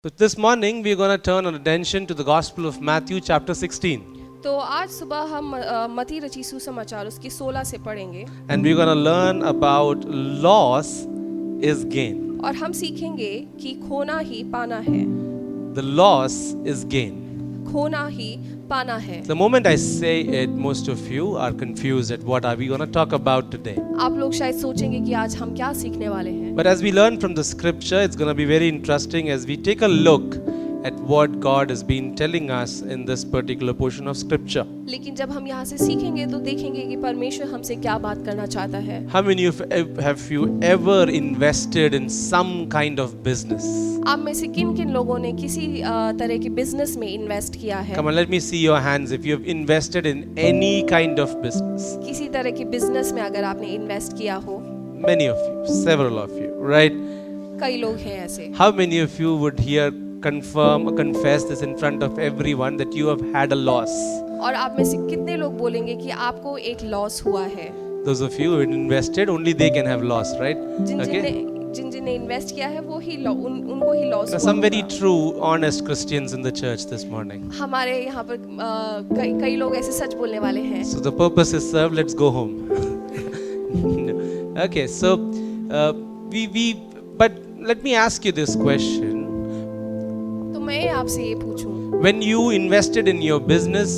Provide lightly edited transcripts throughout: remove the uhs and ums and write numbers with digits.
But this morning we are going to turn our attention to the Gospel of Matthew chapter 16. तो आज सुबह हम मती रची सुसमाचार उसकी 16 से पढ़ेंगे And we're going to learn about loss is gain. और हम सीखेंगे कि खोना ही पाना है, The loss is gain. खोना ही पाना है। The moment I say it, most of you are confused at what are we going to talk about today. आप लोग शायद सोचेंगे कि आज हम क्या सीखने वाले हैं, But as we learn from the scripture, it's going to be very interesting as we take a look at what God has been telling us in this particular portion of scripture. लेकिन जब हम यहाँ से सीखेंगे तो देखेंगे कि परमेश्वर हमसे क्या बात करना चाहता है। How many of have you ever invested in some kind of business? आप में से किन किन लोगों ने किसी तरह की बिजनेस में इन्वेस्ट किया है? Come on, let me see your hands if you have invested in any kind of business. किसी तरह की बिजनेस में अगर आपने इन्वेस्ट किया हो, Many of you, several of you, right? कई लोग हैं ऐसे। How many of you would here confirm or confess this in front of everyone that you have had a loss? और आप में से कितने लोग बोलेंगे कि आपको एक लॉस हुआ है? Those of you who invested, only they can have loss, right? जिन जिनने इन्वेस्ट किया है वो ही उनको ही लॉस Now, हुआ some very होगा। true, honest Christians in the church this morning. हमारे यहाँ पर कई लोग ऐसे सच बोलने वाले हैं। So the purpose is served. Let's go home. Okay, so but let me ask you this question. तो मैं आपसे ये पूछूं, When you invested in your business,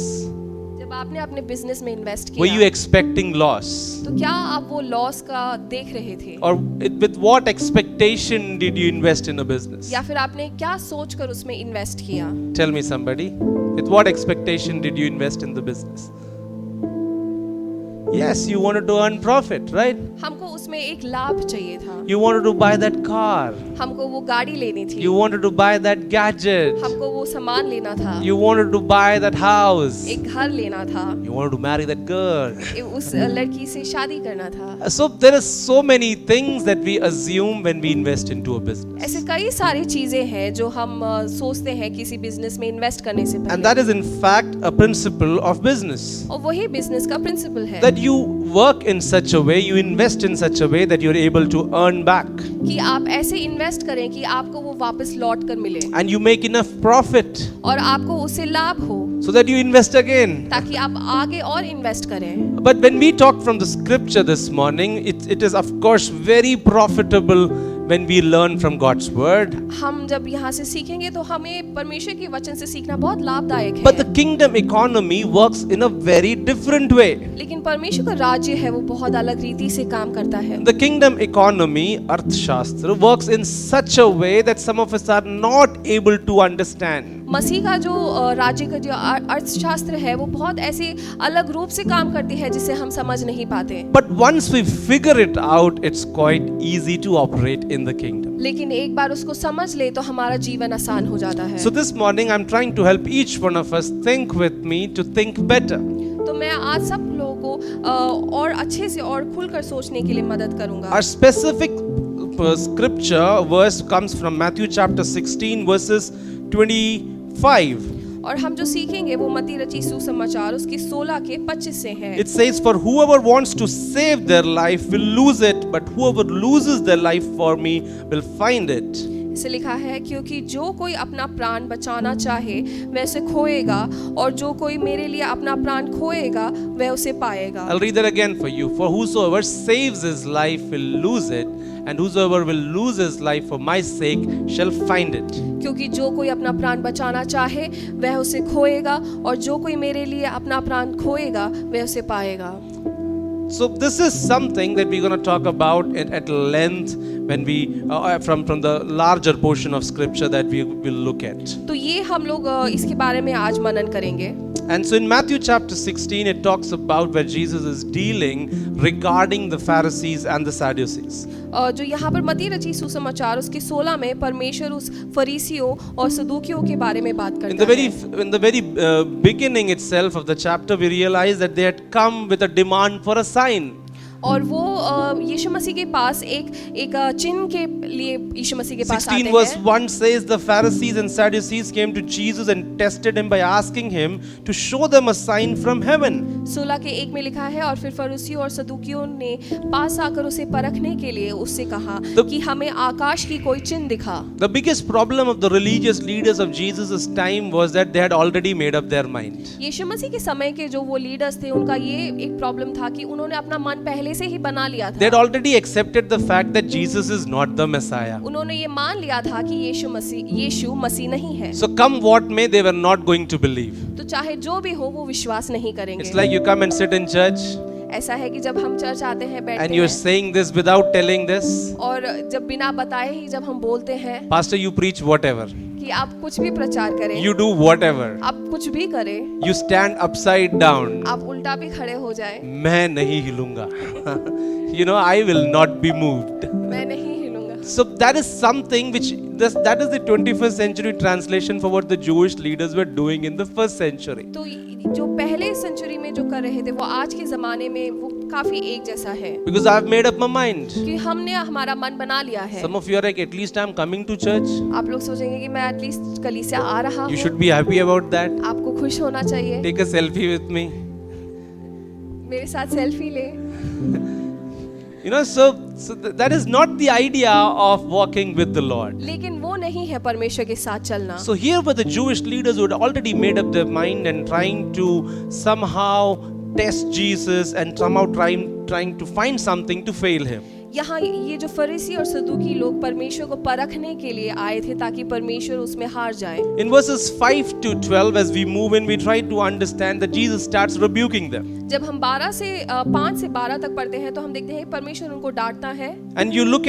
जब आपने अपने बिजनेस में इन्वेस्ट were you किया, expecting loss? तो क्या आप वो लॉस का देख रहे थे? Or with what expectation did you invest in a business? या फिर आपने क्या सोचकर उसमें इन्वेस्ट किया? Tell me somebody. With what expectation did you invest in the business? Yes, you wanted to earn profit, right? हमको उसमें एक लाभ चाहिए था, You wanted to buy that car. हमको वो गाड़ी लेनी थी, You wanted to buy that gadget. हमको वो सामान लेना था, You wanted to buy that house. एक घर लेना था, You wanted to marry that girl. उस लड़की से शादी करना था। So there are so many things that we assume when we invest into a business. ऐसे कई सारी चीजें हैं जो हम सोचते हैं किसी बिजनेस में इन्वेस्ट करने से And पहले, that is in fact a principle of business. और वही बिजनेस का प्रिंसिपल है That you work in such a way, you invest in such a way that you're able to earn back. कि आप ऐसे इन्वेस्ट करें कि आपको वो वापस लौट कर मिले And you make enough profit और आपको उससे लाभ हो, so that you invest again. ताकि आप आगे और इन्वेस्ट करें। But when we talk from the scripture this morning, it is of course very profitable when we learn from God's word. हम जब यहाँ से सीखेंगे तो हमें परमेश्वर के वचन से सीखना बहुत लाभदायक But the है, kingdom economy works in a very different way. लेकिन परमेश्वर का राज्य है वो बहुत अलग रीति से काम करता है। The kingdom economy, Arthashastra, works in such a way that some of us are not able to understand. मसीह का जो राज्य का जो अर्थशास्त्र है वो बहुत ऐसे अलग रूप से काम करती है जिसे हम समझ नहीं पाते, But once we figure it out, it's quite easy to operate in the kingdom. लेकिन एक बार उसको समझ ले तो हमारा जीवन आसान हो जाता है। So this morning I'm trying to help each one of us think with me to think better. तो मैं आज सब लोगों को और अच्छे से और खुलकर सोचने के लिए मदद करूंगा। Our specific scripture verse comes from Matthew chapter 16 verses 25. और हम जो सीखेंगे वो मती रची सुसमाचार उसकी 16 के 25 से है। It says, "For whoever wants to save their life will lose it, but whoever loses their life for me will find it." इसे लिखा है, क्योंकि जो कोई अपना प्राण बचाना चाहे वह उसे खोएगा, और जो कोई मेरे लिए अपना प्राण खोएगा वह उसे पाएगा। I'll read that again for you. "For whosoever saves his life will lose it, and whosoever will lose his life for my sake shall find it." क्योंकि जो कोई अपना प्राण बचाना चाहे वह उसे खोएगा, और जो कोई मेरे लिए अपना प्राण खोएगा वह उसे पाएगा। So this is something that we're going to talk about at length when we from the larger portion of scripture that we will look at. तो ये हम लोग इसके बारे में आज मनन करेंगे। And so in Matthew chapter 16 it talks about where Jesus is dealing regarding the Pharisees and the Sadducees. जो यहाँ पर मती रची सुसमाचार उसके 16 में परमेश्वर उस फरीसियों और सदूकियों के बारे में बात करता है। In the very beginning itself of the chapter we realize that they had come with a demand for a sign. और वो यीशु मसीह के पास एक चिन्ह के लिए यीशु मसीह के पास 16 आते verse हैं। 1 says the Pharisees and Sadducees came to Jesus and tested him by asking him to show them a sign from heaven. 16 के 1 में लिखा है, और फिर फरीसियों और सदूकियों ने पास आकर उसे परखने के लिए उससे कहा कि हमें आकाश की कोई चिन्ह दिखा। The biggest problem of the religious leaders of Jesus' time was that they had already made up their mind. यीशु मसीह के समय के जो वो लीडर्स थे, उनका ये एक प्रॉब्लम था कि उन्होंने अपना मन पहले से ही बना लिया They had था। already accepted the fact that Jesus is not the Messiah. उन्होंने ये मान लिया था कि यीशु मसीह नहीं है। So come what may, they were not going to believe. तो चाहे जो भी हो वो विश्वास नहीं It's करेंगे। like you come and sit in church ऐसा है कि जब हम चर्च आते हैं, बैठते and you're हैं, saying this without telling this. और जब बिना बताए ही जब हम बोलते हैं Pastor, you preach whatever. कि आप कुछ भी प्रचार करें, You do whatever. आप कुछ भी करें, You stand upside down. आप उल्टा भी खड़े हो जाए, मैं नहीं हिलूंगा. You know, I will not be moved. मैं नहीं हिलूंगा। So that is something which that is the 21st century translation for what the Jewish leaders were doing in the first century. तो जो पहले सेंचुरी में जो कर रहे थे वो आज के जमाने में वो काफी एक जैसा है, Because I've made up my mind. कि हमने हमारा मन बना लिया है। Some of you are like, at least I'm coming to church. आप लोग सोचेंगे कि मैं एटलीस्ट कलीसिया आ रहा You हूँ, should be happy about that. आपको खुश होना चाहिए, Take a selfie with me. मेरे साथ सेल्फी ले। You know, that is not the idea of walking with the Lord. लेकिन वो नहीं है परमेश्वर के साथ चलना। So here were the Jewish leaders who had already made up their mind and trying to somehow test Jesus and somehow trying to find something to fail him. यहाँ ये जो फरीसी और सदूकी लोग परमेश्वर को परखने के लिए आए थे ताकि परमेश्वर उसमें हार जाए। In verses 5 to 12, as we move in, we try to understand that Jesus starts rebuking them. जब हम 5 से 12 तक पढ़ते हैं तो हम देखते हैं परमेश्वर उनको डांटता है। And you look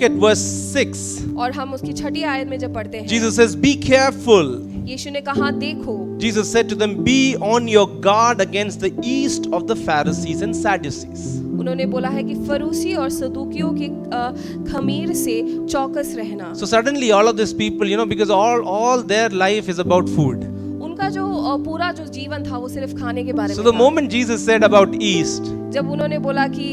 at verse 6. और हम उसकी 6ठी आयत में जब पढ़ते हैं, Jesus says, "Be careful." यीशु ने कहा देखो। Jesus said to them, "Be on your guard against the yeast of the Pharisees and Sadducees." उन्होंने बोला है कि फरीसी और सदूकियों के खमीर से चौकस रहना। So suddenly all of these people, you know, because all their life is about food. उनका जो पूरा जो जीवन था वो सिर्फ खाने के बारे So में the था। moment Jesus said about yeast, जब उन्होंने बोला कि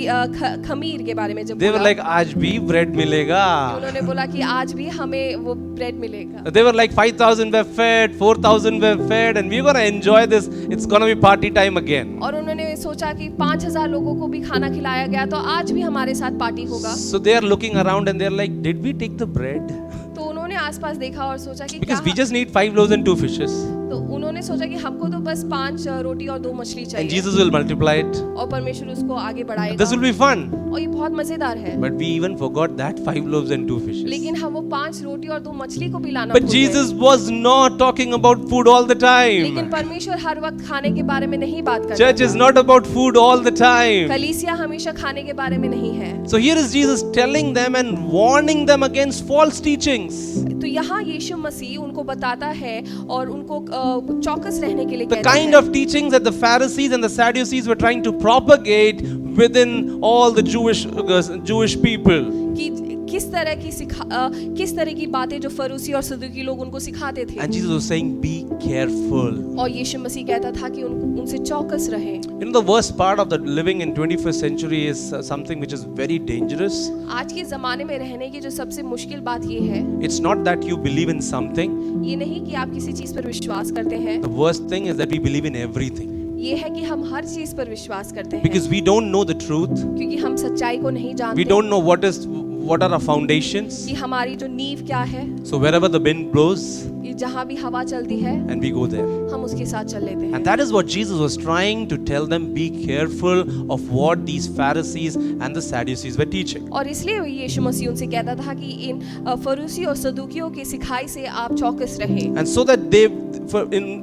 खमीर के बारे में जब they were बोला, like, "आज भी bread मिलेगा." उन्होंने बोला कि आज भी हमें वो ब्रेड मिलेगा। They were like 5,000 were fed, 4,000 were fed, and we're gonna enjoy this. It's gonna be party time again. और उन्होंने सोचा कि 5,000 लोगों को भी खाना खिलाया गया तो आज भी हमारे साथ पार्टी होगा। So they are looking around and they're like, "Did we take the bread?" तो उन्होंने आसपास देखा और सोचा कि Because क्या we just need 5 loaves and 2 fishes, तो उन्होंने सोचा कि हमको तो बस 5 रोटी और 2 मछली and चाहिए Jesus will multiply it. और परमेश्वर उसको आगे This बढ़ाएगा will be fun. और ये बहुत मजेदार है। But we even forgot that 5 loaves and 2 fishes. लेकिन हम वो 5 रोटी और 2 मछली को भी लाना But भूल गए। Jesus was not talking about food all the लेकिन time. परमेश्वर हर वक्त खाने के बारे में नहीं बात करता। Church is not about food all the time. कलीसिया हमेशा खाने के बारे में नहीं है। So here is Jesus telling them and warning them against false teachings. तो यहाँ यीशु मसीह उनको बताता है और उनको चौकस रहने के लिए The कहता kind है of teachings that the Pharisees and the Sadducees were trying to propagate within all the Jewish people. कि किस तरह की बातें जो फरीसी और सदूकी लोग उनको सिखाते थे। And Jesus was saying, "Be careful." और यीशु मसीह कहता था कि उनसे चौकस रहे। You know, the worst part of the living in 21st century is something which is very dangerous. आज के ज़माने में रहने की जो सबसे मुश्किल बात ये है, It's not that you believe in something. ये नहीं कि आप किसी चीज़ पर विश्वास करते हैं, The worst thing is that we believe in everything. ये है कि हम हर चीज़ पर विश्वास करते हैं Because we don't know the truth. क्योंकि हम सच्चाई को नहीं We जानते don't know what are our foundations. कि हमारी जो नींव क्या है। So wherever the wind blows, कि जहाँ भी हवा चलती है and we go there. हम उसके साथ चल लेते हैं। And that is what Jesus was trying to tell them, be careful of what these Pharisees and the Sadducees were teaching. और इसलिए यीशु मसीह उनसे कहता था कि इन फरीसी और सदूकियों की सिखाई से आप चौकस रहें। And so that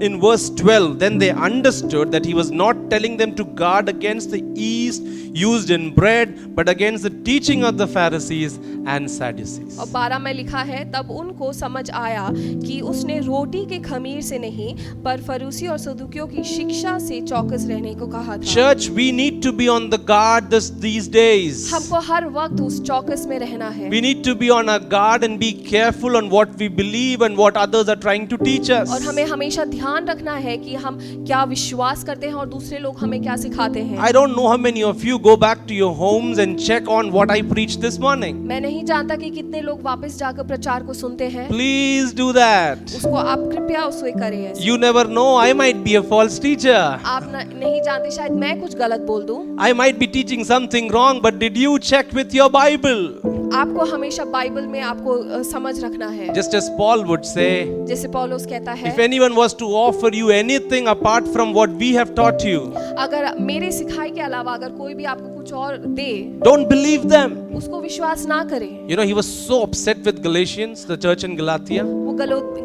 in verse 12, then they understood that he was not telling them to guard against the yeast used in bread, but against the teaching of the Pharisees and Sadducees. और 12 में लिखा है, तब उनको समझ आया कि उसने रोटी के खमीर से नहीं पर फरीसी और सदूकियों की शिक्षा से चौकस रहने को कहा था। Church, we need to be on the guard these days. हमको हर वक्त उस चौकस में रहना है। We need to be on our guard and be careful on what we believe and what others are trying to teach us. और हमें हमेशा ध्यान रखना है कि हम क्या विश्वास करते हैं और दूसरे लोग हमें क्या सिखाते हैं। I don't know how many of you go back to your homes and check on what I preached this morning. मैं नहीं नहीं जानता कि कितने लोग वापस जाकर प्रचार को सुनते हैं। Please do that. उसको आप कृपया उससे करें ऐसे। You never know, I might be a false teacher. आप नहीं जानते, शायद मैं कुछ गलत बोल दूं। I might be teaching something wrong, but did you check with your Bible? आपको हमेशा बाइबल में आपको समझ रखना है। Just as Paul would say, जैसे पौलुस कहता है, if anyone was to offer you anything apart from what we have taught you, अगर मेरे सिखाई के अलावा अगर कोई भी आपको कुछ और दे, don't believe them. उसको विश्वास ना करें। You know, he was so upset with Galatians, the church in Galatia. वो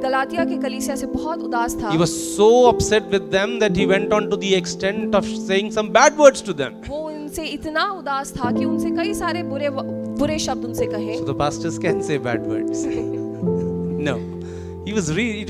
गलातिया के कलीसिया से बहुत उदास था। He was so upset with them that he went on to the extent of saying some bad words to them. वो उनसे इतना उदास था कि उनसे कई सारे बुरे शब्द उनसे कहे। So the pastors can say bad words. No, he was really.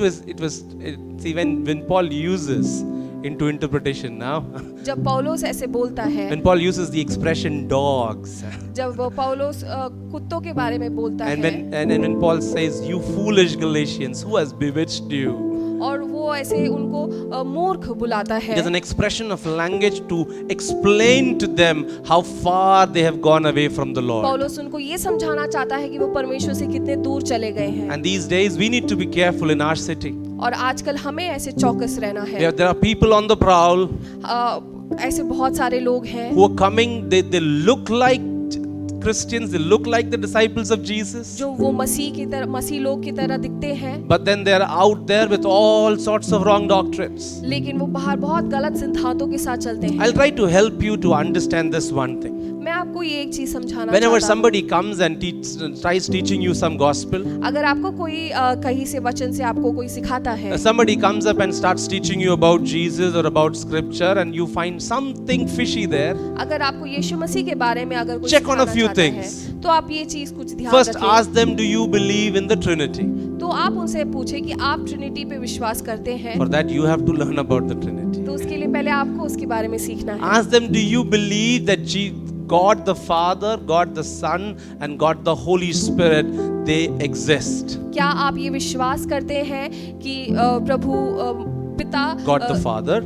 See, when Paul uses into interpretation now, जब पौलुस ऐसे बोलता है, when Paul uses the expression dogs, जब पौलुस कुत्तों के बारे में बोलता and है, when Paul says, "You foolish Galatians, who has bewitched you?" और वो ऐसे उनको मूर्ख बुलाता है। It is an expression of language to explain to them how far they have gone away from the Lord. पौलुस उनको ये समझाना चाहता है कि वो परमेश्वर से कितने दूर चले गए हैं। And these days we need to be careful in our city. और आजकल हमें ऐसे चौकस रहना है। There are people on the prowl ऐसे बहुत सारे लोग हैं who are coming. They look like Christians. They look like the disciples of Jesus. जो वो मसीह लोग की तरह दिखते हैं, But then they are out there with all sorts of wrong doctrines. लेकिन वो बाहर बहुत गलत सिद्धांतों के साथ चलते हैं। I'll try to help you to understand this one thing. मैं आपको ये एक चीज समझाना Whenever चाहता हूँ। somebody comes and tries teaching you some gospel, अगर आपको कोई कहीं से वचन से आपको कोई सिखाता है, somebody comes up and starts teaching you about Jesus or about scripture, and you find something fishy there, अगर आपको यीशु मसीह के बारे में अगर कोई check on a सिखाना few चाहता है, things. तो आप ये चीज कुछ ध्यान First रखें। ask them, do you believe in the Trinity? तो आप उनसे पूछे कि आप ट्रिनिटी पे विश्वास करते हैं। For that you have to learn about the Trinity. तो उसके लिए पहले आपको उसके बारे में सीखना है। Ask them, do you believe that God the Father, God the Son, and God the Holy Spirit, they exist? क्या आप ये विश्वास करते हैं कि प्रभु पिता, God the Father,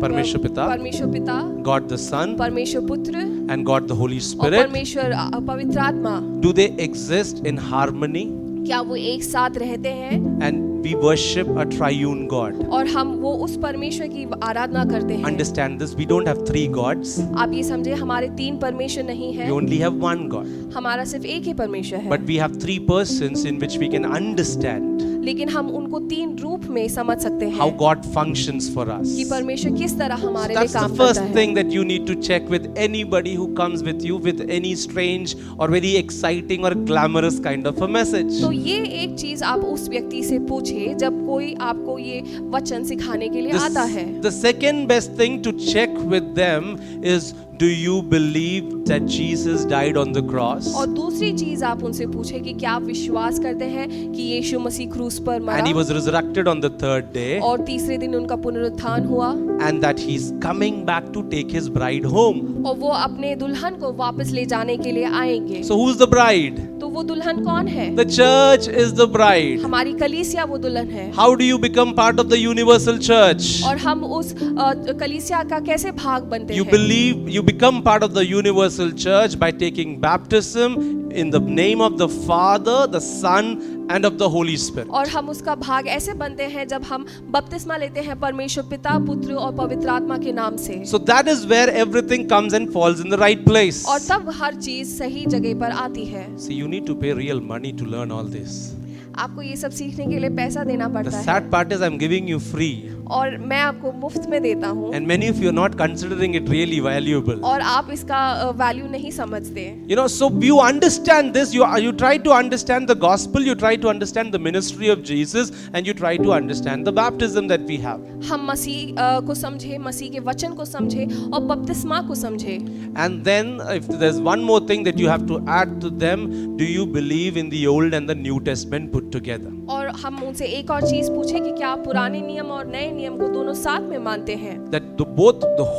परमेश्वर पिता, परमेश्वर पिता, God the Son, परमेश्वर पुत्र and God the Holy और Spirit, परमेश्वर पवित्र आत्मा, do they exist in harmony? क्या वो एक साथ रहते हैं? And we worship a triune God. और हम वो उस परमेश्वर की आराधना करते हैं। Understand this, we don't have three gods. आप ये समझे, हमारे तीन परमेश्वर नहीं We है, only have one God. हमारा सिर्फ एक ही परमेश्वर है। But we have three persons in which we can understand लेकिन हम उनको तीन रूप में समझ सकते how हैं God functions for us. कि परमेश्वर किस तरह हमारे लिए That's the काम first करता है। thing that you need to check with anybody who comes with you with any strange or very exciting or glamorous kind of a message. तो ये एक चीज आप उस व्यक्ति से पूछे जब कोई आपको ये वचन सिखाने के लिए आता है। The second best thing to check with them is, do you believe that Jesus died on the cross? और दूसरी चीज आप उनसे पूछे कि क्या आप विश्वास करते हैं कि यीशु मसीह क्रूस पर And he मरा was resurrected on the third day, और तीसरे दिन उनका पुनरुत्थान हुआ and that he's coming back to take his bride home. और वो अपने दुल्हन को वापस ले जाने के लिए आएंगे। So who's the bride? तो वो दुल्हन कौन है? The church is the bride. हमारी कलीसिया वो दुल्हन है। How do you become part of the universal church? और हम उस कलीसिया का कैसे भाग बनते You हैं? believe, you become part of the universal church by taking baptism in the name of the Father, the Son, and of the Holy Spirit. और हम उसका भाग ऐसे बनते हैं जब हम बपतिस्मा लेते हैं परमेश्वर पिता, पुत्र और पवित्र आत्मा के नाम से। So that is where everything comes and falls in the right place. और तब हर चीज सही जगह पर आती है। See, you need to pay real money to learn all this. आपको ये सब सीखने के लिए पैसा देना The पड़ता है sad part is I'm giving you free, और मैं आपको मुफ्त में देता हूँ and many of you are not considering it really valuable. और आप इसका वैल्यू नहीं समझते। You know, so you understand this, you try to understand the gospel, you try to understand the ministry of Jesus, and you try to understand the baptism that we have. हम मसीह को समझे, मसीह के वचन को समझे और बपतिस्मा को समझे। And then if there's one more thing that you have to add to them, do you believe in the Old and the New Testament put together? और हम उनसे एक और चीज पूछे कि क्या आप पुराने नियम और नए नियम को दोनों साथ में मानते हैं? That the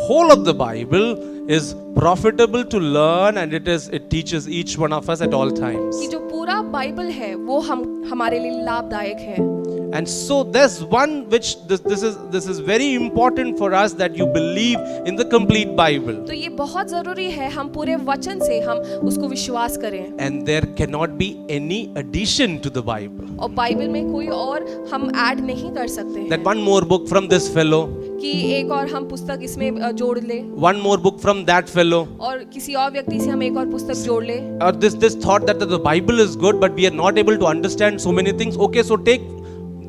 whole of the Bible is profitable to learn, and it teaches each one of us at all times. कि जो पूरा बाइबल है वो हमारे लिए लाभदायक है। And so there's one which this is very important for us, that you believe in the complete Bible. तो ये बहुत ज़रूरी है हम पूरे वचन से हम उसको विश्वास करें, And there cannot be any addition to the Bible. और बाइबल में कोई और हम ऐड नहीं कर सकते That हैं one more book from this fellow, कि एक और हम पुस्तक इसमें जोड़ ले, one more book from that fellow, और किसी और व्यक्ति से हम एक और पुस्तक जोड़ ले, or this thought that the Bible is good but we are not able to understand so many things. Okay, so take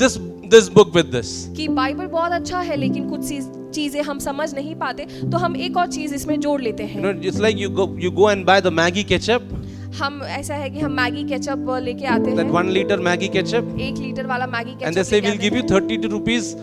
this book with this. कि बाइबल बहुत अच्छा है लेकिन कुछ चीजें हम समझ नहीं पाते तो हम एक और चीज इसमें जोड़ लेते You हैं। know, it's like you go and buy the Maggi ketchup, हम ऐसा है कि हम मैगी केचप लेके आते that हैं, 1 liter Maggi ketchup, 1 लीटर वाला Maggi and they ketchup say लेके we'll आते give you हैं, 32 rupees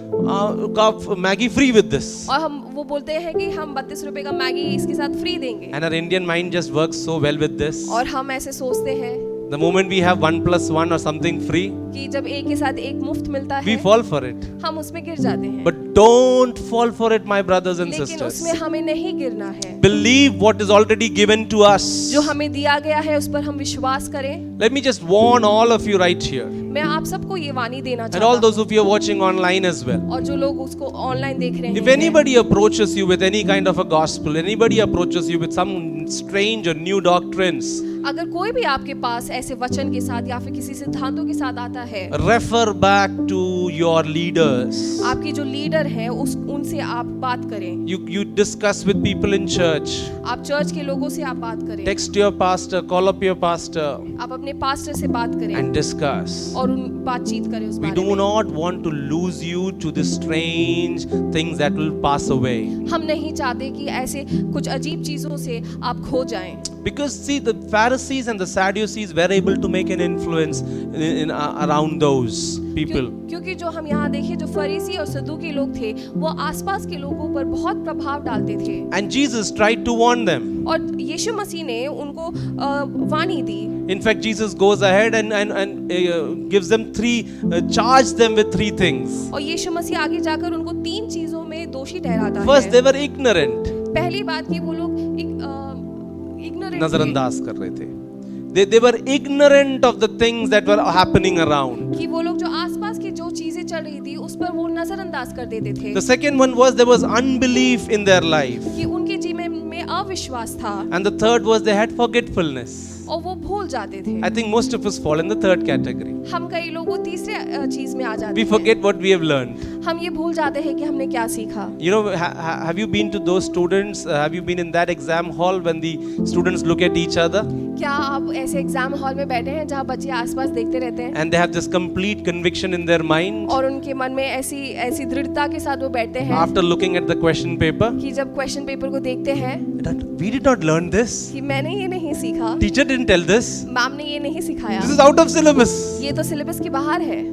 of Maggi free with this. और हम वो बोलते हैं कि हम 32 रुपए का मैगी इसके साथ फ्री देंगे, And our Indian mind just works so well with this. और हम ऐसे सोचते हैं The moment we have 1 plus 1 or something free, कि जब एक के साथ एक मुफ्त मिलता we है fall for it. हम उसमें गिर जाते हैं, But don't fall for it, my brothers and लेकिन उसमें sisters. हमें नहीं गिरना है। Believe what is already given to us. जो हमें दिया गया है उस पर हम विश्वास करें। Let me just warn all of you right here, मैं आप सबको ये वाणी देना and all चाहता those of you are watching online as well. हूँ, और जो लोग उसको ऑनलाइन देख रहे If हैं, anybody approaches you with any kind of a gospel, anybody approaches you with some strange or new doctrines, अगर कोई भी आपके पास ऐसे वचन के साथ या फिर किसी सिद्धांतों के साथ आता है, refer back to your leaders. आपकी जो लीडर है उनसे आप बात करें, You discuss with people in church. आप चर्च के लोगों से आप बात करें, Text your pastor, call up your pastor, आप अपने पास्टर से बात करें and discuss. और उन बातचीत करें उस We बारे do में। not want to lose you to the strange things that will pass away. हम नहीं चाहते कि ऐसे कुछ अजीब चीजों से आप खो जाएं, Because see, the Pharisees and the Sadducees were able to make an influence around those people. क्योंकि जो हम यहाँ देखें, जो फरीसी और सदूकी लोग थे वो आसपास के लोगों पर बहुत प्रभाव डालते थे, And Jesus tried to warn them. और यीशु मसीह ने उनको वाणी दी। In fact, Jesus goes ahead and gives them charge them with 3 things. और यीशु मसीह आगे जाकर उनको 3 चीजों में दोषी ठहराता First, है। they were ignorant. पहली बात कि वो लोग ignorant थे, नजरअंदाज कर रहे थे. They were ignorant of the things that were happening around. कि वो लोग जो आसपास की जो चीजें चल रही थी उस पर वो नजरअंदाज कर देते थे, The second one was there was unbelief in their life. कि उनके जीवन में अविश्वास था, And the third was they had forgetfulness. और वो भूल जाते थे। I think most of us fall in the third category. हम कई लोग वो तीसरे चीज में आ जाते We हैं, forget what we have learned. हम ये भूल जाते हैं कि हमने क्या सीखा। You know, have you been to those students? Have you been in that exam hall when the students look at each other क्या आप ऐसे एग्जाम हॉल में बैठे हैं जहाँ बच्चे आसपास देखते रहते हैं and they have this complete conviction in their mind और उनके मन में ऐसी दृढ़ता के साथ वो बैठते हैं after looking at the question paper? कि जब क्वेश्चन पेपर को देखते हैं That we did not learn this. कि मैंने ये नहीं सीखा, Teacher didn't tell this. Ma'am ने ये नहीं सिखाया, This is out of syllabus. ये तो सिलेबस के बाहर है।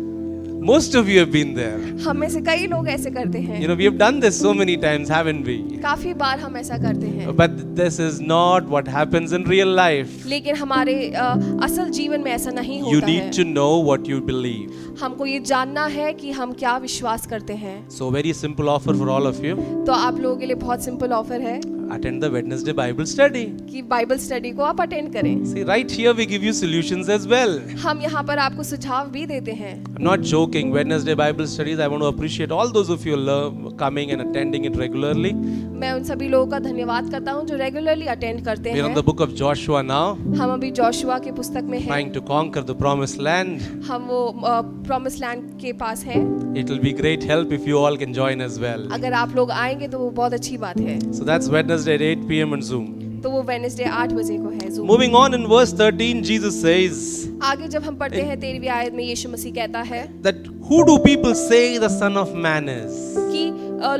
Most of you have been there. हम में से कई लोग ऐसे करते हैं, You know, we have done this so many times, haven't we? काफी बार हम ऐसा करते हैं, But this is not what happens in real life. लेकिन हमारे असल जीवन में ऐसा नहीं You होता need है। to know what you believe. हमको ये जानना है कि हम क्या विश्वास करते हैं। So very simple offer for all of you. तो आप लोगों के लिए बहुत सिंपल ऑफर है Attend the Wednesday Bible study. कि बाइबल स्टडी को आप अटेंड करें। See, right here we give you solutions as well. हम यहाँ पर आपको सुझाव भी देते हैं। I'm not joking. Wednesday Bible studies, I want to appreciate all those of you coming and attending it regularly. मैं उन सभी लोगों का धन्यवाद करता हूँ जो रेगुलरली अटेंड करते We're on हैं। the book of Joshua now, हम अभी जोशुआ के पुस्तक में हैं। trying to conquer the promised land. हम वो प्रॉमिस लैंड के पास हैं। It will be great help if you all can join as well. अगर आप लोग आएंगे तो वो बहुत अच्छी बात है। So that's Wednesday at 8 p.m. on Zoom. तो वो वेडनेसडे 8 बजे को है Zoom। Moving on in verse 13, Jesus says आगे जब हम पढ़ते हैं 13वीं आयत में यीशु मसीह कहता है that who do people say the Son of Man is? कि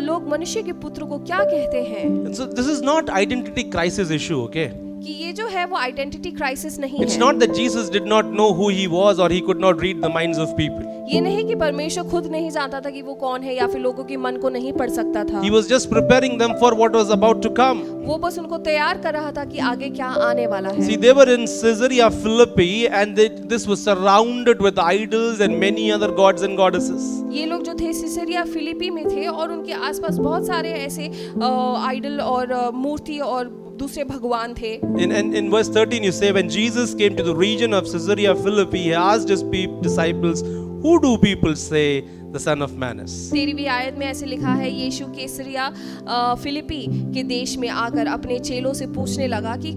लोग मनुष्य के पुत्र को क्या कहते हैं। So this is not identity crisis issue, okay? कि ये जो है वो आइडेंटिटी क्राइसिस नहीं It's है। not that Jesus did not know who he was or he could not read the minds of people. ये नहीं कि परमेश्वर खुद नहीं जानता था कि वो कौन है या फिर लोगों के मन को नहीं पढ़ सकता था। He was just preparing them for what was about to come. वो बस उनको तैयार कर रहा था कि आगे क्या आने वाला है। See, they were in Caesarea Philippi and this was surrounded with idols and many other gods and goddesses. ये लोग जो थे सिसरिया फिलिपी में थे और उनके आसपास बहुत सारे ऐसे आइडल और मूर्ति और दूसरे भगवान थे। In verse 13 you say, when Jesus came to the region of Caesarea Philippi, he asked his disciples, who do people say the Son of Man is? 13वीं आयत में ऐसे लिखा है, यीशु कैसरिया फिलिपी के देश में आकर अपने चेलों से पूछने लगा कि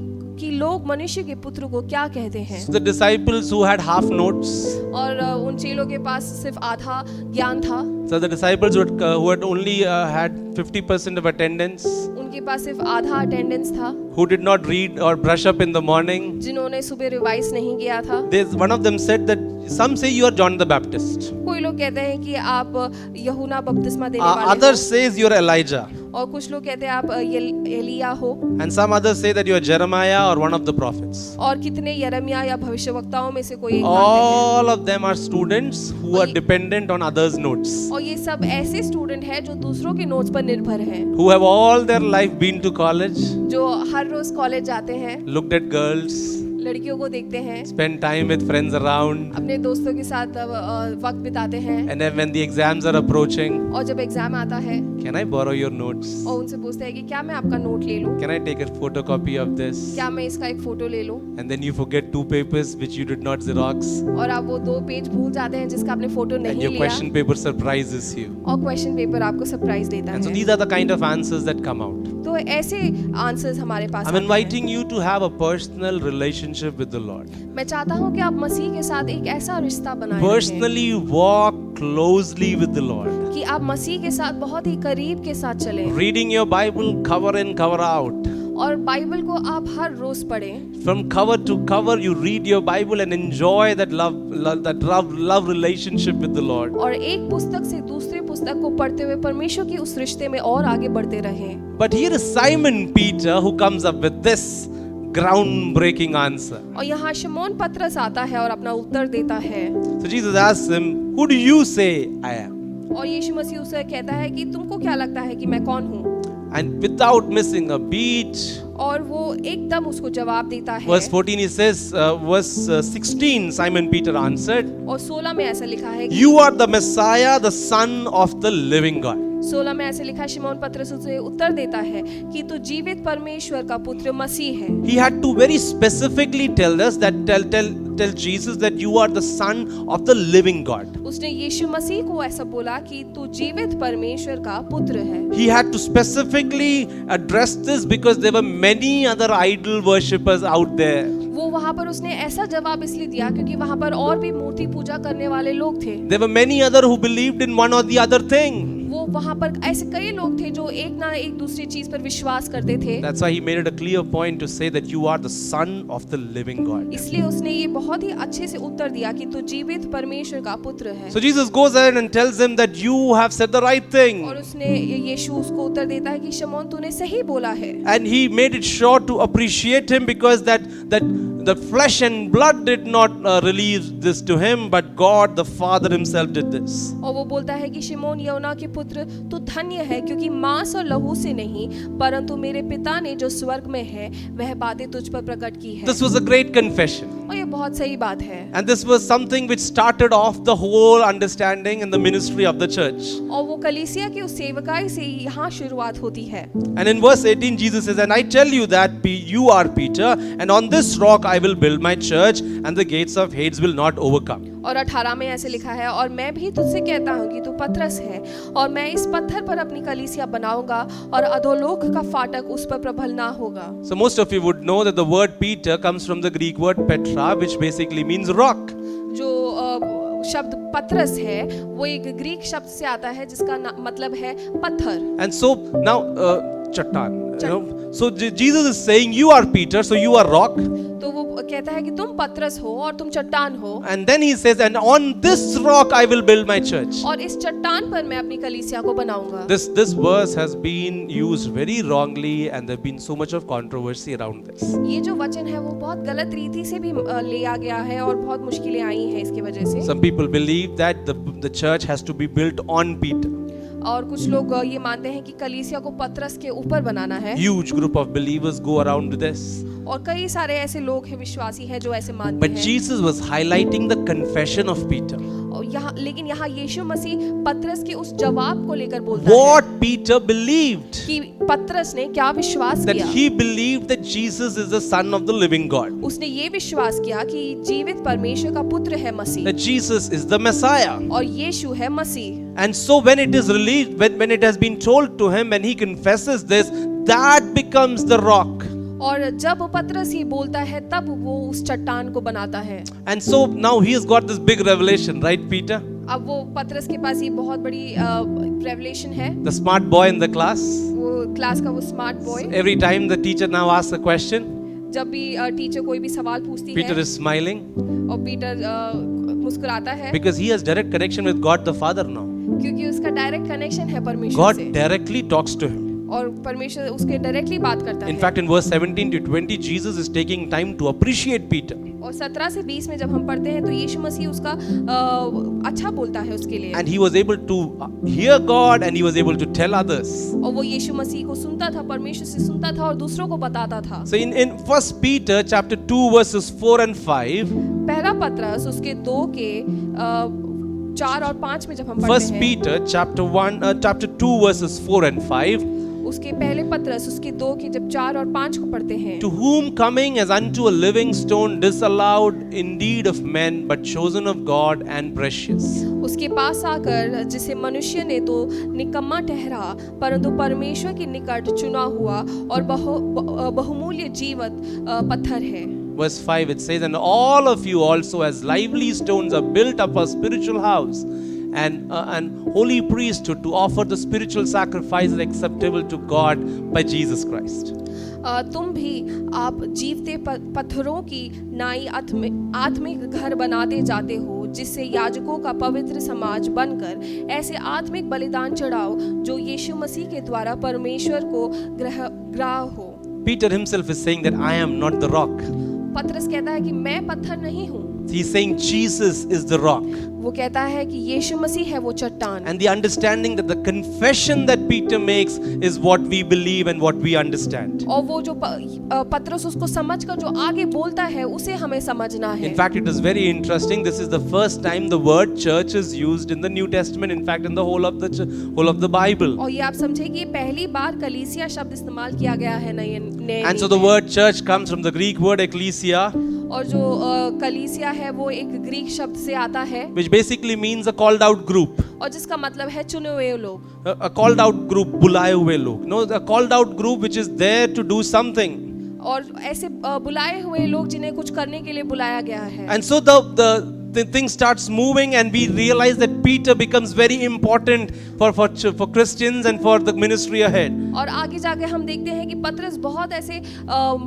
लोग मनुष्य के पुत्र को क्या कहते हैं। So the disciples who had half notes, और उन चेलों के पास सिर्फ आधा ज्ञान था। so the disciples who had only had 50% of attendance, उनके पास सिर्फ आधा अटेंडेंस था। who did not read or brush up in the morning, जिन्होंने सुबह रिवाइज नहीं किया था। one of them said that some say you are John the Baptist, कोई लोग कहते हैं कि आप यूहन्ना बपतिस्मा देने वाले others हो, says you are Elijah, और कुछ लोग कहते हैं आप एलिया हो, and some others say that you are Jeremiah or one of the prophets. और कितने यिर्मयाह या भविष्यवक्ताओं में से कोई एक मानते हैं। All of them are students who are dependent on others' notes, और ये सब ऐसे स्टूडेंट हैं जो दूसरों के नोट्स पर निर्भर हैं, who have all their life been to college, जो हर रोज कॉलेज जाते हैं, looked at girls, लड़कियों को देखते हैं, spend time with friends around, अपने दोस्तों के साथ वक्त बिताते हैं, and then when the exams are approaching, और जब एग्जाम आता है can I borrow your notes? और उनसे पूछते हैं कि क्या मैं आपका नोट ले लूं, Can I take a photocopy of this? क्या मैं इसका एक फोटो ले लूं, And then you forget 2 papers which you did not Xerox, और आप वो 2 पेज भूल जाते हैं जिसका आपने फोटो and नहीं your लिया, question paper surprises you. और क्वेश्चन पेपर आपको सरप्राइज देता And so है। these are the kind of answers that come out. तो ऐसे आंसर्स हमारे पास I'm आते हैं। inviting you to have a personal relationship with the Lord. मैं चाहता हूँ कि आप मसीह के साथ एक ऐसा रिश्ता बनाएं Personally walk closely with the Lord. कि आप मसीह के साथ बहुत ही करीब के साथ चलें, Reading your Bible cover in, cover out. और बाइबल को आप हर रोज पढ़ें। From cover to cover, you read your Bible and enjoy that love relationship with the Lord. और एक पुस्तक से दूसरी पुस्तक को पढ़ते हुए परमेश्वर की उस रिश्ते में और आगे बढ़ते रहें। But here is Simon Peter who comes up with this groundbreaking answer. और यहाँ शमौन पतरस आता है और अपना उत्तर देता है। So Jesus asks him, "Who do you say I am?" और यीशु मसीह उसे कहता है कि तुमको क्या लगता है कि मैं कौन हूँ? And without missing a beat, और वो एकदम उसको जवाब देता है। verse 14 he says, verse 16, Simon Peter answered, और 16 में ऐसा लिखा है कि "You are the Messiah, the Son of the living God." 16 में ऐसे लिखा है, शिमोन पतरस उसे उत्तर देता है कि तू जीवित परमेश्वर का पुत्र मसीह है। He had to very specifically tell us that tell Jesus that you are the Son of the living God. उसने यीशु मसीह को ऐसा बोला कि तू जीवित परमेश्वर का पुत्र है। He had to specifically address this because there were many other idol worshippers out there. वो वहाँ पर उसने ऐसा जवाब इसलिए दिया क्योंकि वहाँ पर और भी मूर्ति पूजा करने वाले लोग थे। There were many other who believed in one or the other thing. वो वहाँ पर ऐसे कई लोग थे जो एक ना एक दूसरी चीज पर विश्वास करते थे। That's why he made it a clear point to say that you are the Son of the living God. इसलिए उसने ये बहुत ही अच्छे से उत्तर दिया कि तू जीवित परमेश्वर का पुत्र है। So Jesus goes ahead and tells him that you have said the right thing. और उसने यीशु उसको उत्तर देता है कि शमौन तूने सही बोला है। And he made it sure to appreciate him because that the flesh and blood did not release this to him, but God the Father himself did this. और वो बोलता है कि शिमोन योना के पुत्र तू धन्य है क्योंकि मांस और लहू से नहीं परंतु मेरे पिता ने जो स्वर्ग में है वह बातें तुझ पर प्रकट की है। This was a great confession. और ये बहुत सही बात है। And this was something which started off the whole understanding and the ministry of the church. और वो कलीसिया की उस सेवकाई से यहाँ शुरुआत होती है। And in verse 18 Jesus says, "And I tell you that you are Peter, and on this rock I will build my church, and the gates of Hades will not overcome." और 18 में ऐसे लिखा है, और मैं भी तुझसे कहता हूँ कि तू पतरस है और मैं इस पत्थर पर अपनी कलीसिया बनाऊंगा और अधोलोक का फाटक उस पर प्रबल ना होगा। So most of you would know that the word Peter comes from the Greek word Petra, which basically means rock. जो शब्द पतरस है वो एक ग्रीक शब्द से आता है जिसका मतलब है पत्थर। And so now चट्टान, you know, so Jesus is saying you are Peter, so you are rock. तो वो कहता है कि तुम पतरस हो और तुम चट्टान हो। And then he says, "And on this rock I will build my church." और इस चट्टान पर मैं अपनी कलीसिया को बनाऊंगा। This verse has been used very wrongly, and there's been so much of controversy around this. ये जो वचन है वो बहुत गलत रीति से भी लिया गया है और बहुत मुश्किलें आई हैं इसकी वजह से। Some people believe that the church has to be built on Peter. और कुछ लोग ये मानते हैं कि कलीसिया को पतरस के ऊपर बनाना है Huge group of believers go around this. और कई सारे ऐसे लोग हैं विश्वासी हैं जो ऐसे मानते But हैं Jesus was highlighting the confession of Peter. और लेकिन यहाँ यीशु मसीह पतरस के उस जवाब को लेकर बोलता What है Peter believed. कि पतरस ने क्या विश्वास That किया he believed that Jesus is the Son of the living God. उसने ये विश्वास किया कि जीवित परमेश्वर का पुत्र है मसीह That Jesus is the Messiah. और यीशु है मसीह And so when it is released, when it has been told to him, when he confesses this, that becomes the rock. और जब पतरस ये बोलता है तब वो उस चट्टान को बनाता है And so now he has got this big revelation, right, Peter? अब वो पतरस के पास ये बहुत बड़ी रेवलेशन है The smart boy in the class. वो क्लास का वो smart boy Every time the teacher now asks a question, जब भी टीचर कोई भी सवाल पूछती Peter है is smiling और पीटर मुस्कुराता है because he has direct connection with God the Father now. क्योंकि उसका डायरेक्ट कनेक्शन है परमेश्वर God से directly talks to him. और परमेश्वर उसके डायरेक्टली बात करता In है fact, in verse 17 to 20, Jesus is taking time to appreciate Peter. और 17 से 20 में जब हम पढ़ते हैं तो यीशु मसीह उसका अच्छा बोलता है उसके लिए And he was able to hear God and he was able to tell others. और वो यीशु मसीह को सुनता था परमेश्वर से सुनता था और दूसरों को बताता था So in 1 Peter chapter 2 verses 4 and 5, पहला पतरस उसके 2 के 4 और 5 में जब हम 1 पढ़ते हैं Peter chapter 2 verses 4 and 5, उसके पहले पतरस उसके 2 के जब 4 और 5 को पढ़ते हैं to whom coming as unto a living stone disallowed indeed of men but chosen of God and precious. उसके पास आकर जिसे मनुष्य ने तो निकम्मा ठहरा परंतु परमेश्वर के निकट चुना हुआ और बहुमूल्य जीवित पत्थर है Verse 5 it says, and all of you also as lively stones are built up a spiritual house and holy priesthood to offer the spiritual sacrifices acceptable to God by Jesus Christ. तुम भी आप जीवते पत्थरों की नाई आत्मिक घर बनाते जाते हो जिससे याजकों का पवित्र समाज बनकर ऐसे आत्मिक बलिदान चढ़ाओ जो यीशु मसीह के द्वारा परमेश्वर को ग्राह्य हो Peter himself is saying that I am not the rock. पतरस कहता है कि मैं पत्थर नहीं हूँ He's saying Jesus is the rock. वो कहता है कि यीशु मसीह है वो चट्टान And the understanding that the confession that Peter makes is what we believe and what we understand. और वो जो पतरस उसको समझकर जो आगे बोलता है उसे हमें समझना है In fact, it is very interesting. This is the first time the word church is used in the New Testament. In fact, in the whole of the Bible. और ये आप समझे कि ये पहली बार कलीसिया शब्द इस्तेमाल किया गया है नए And so the word church comes from the Greek word ecclesia, और जो कलीसिया है वो एक ग्रीक शब्द से आता है which basically means a called out group. और जिसका मतलब है चुने हुए लोग A called out group, बुलाए हुए लोग. No, a called out group which is there to do something. और ऐसे बुलाए हुए लोग जिन्हें कुछ करने के लिए बुलाया गया है And so the thing starts moving and we realize that Peter becomes very important for Christians and for the ministry ahead. और आगे जाके हम देखते हैं कि पतरस बहुत ऐसे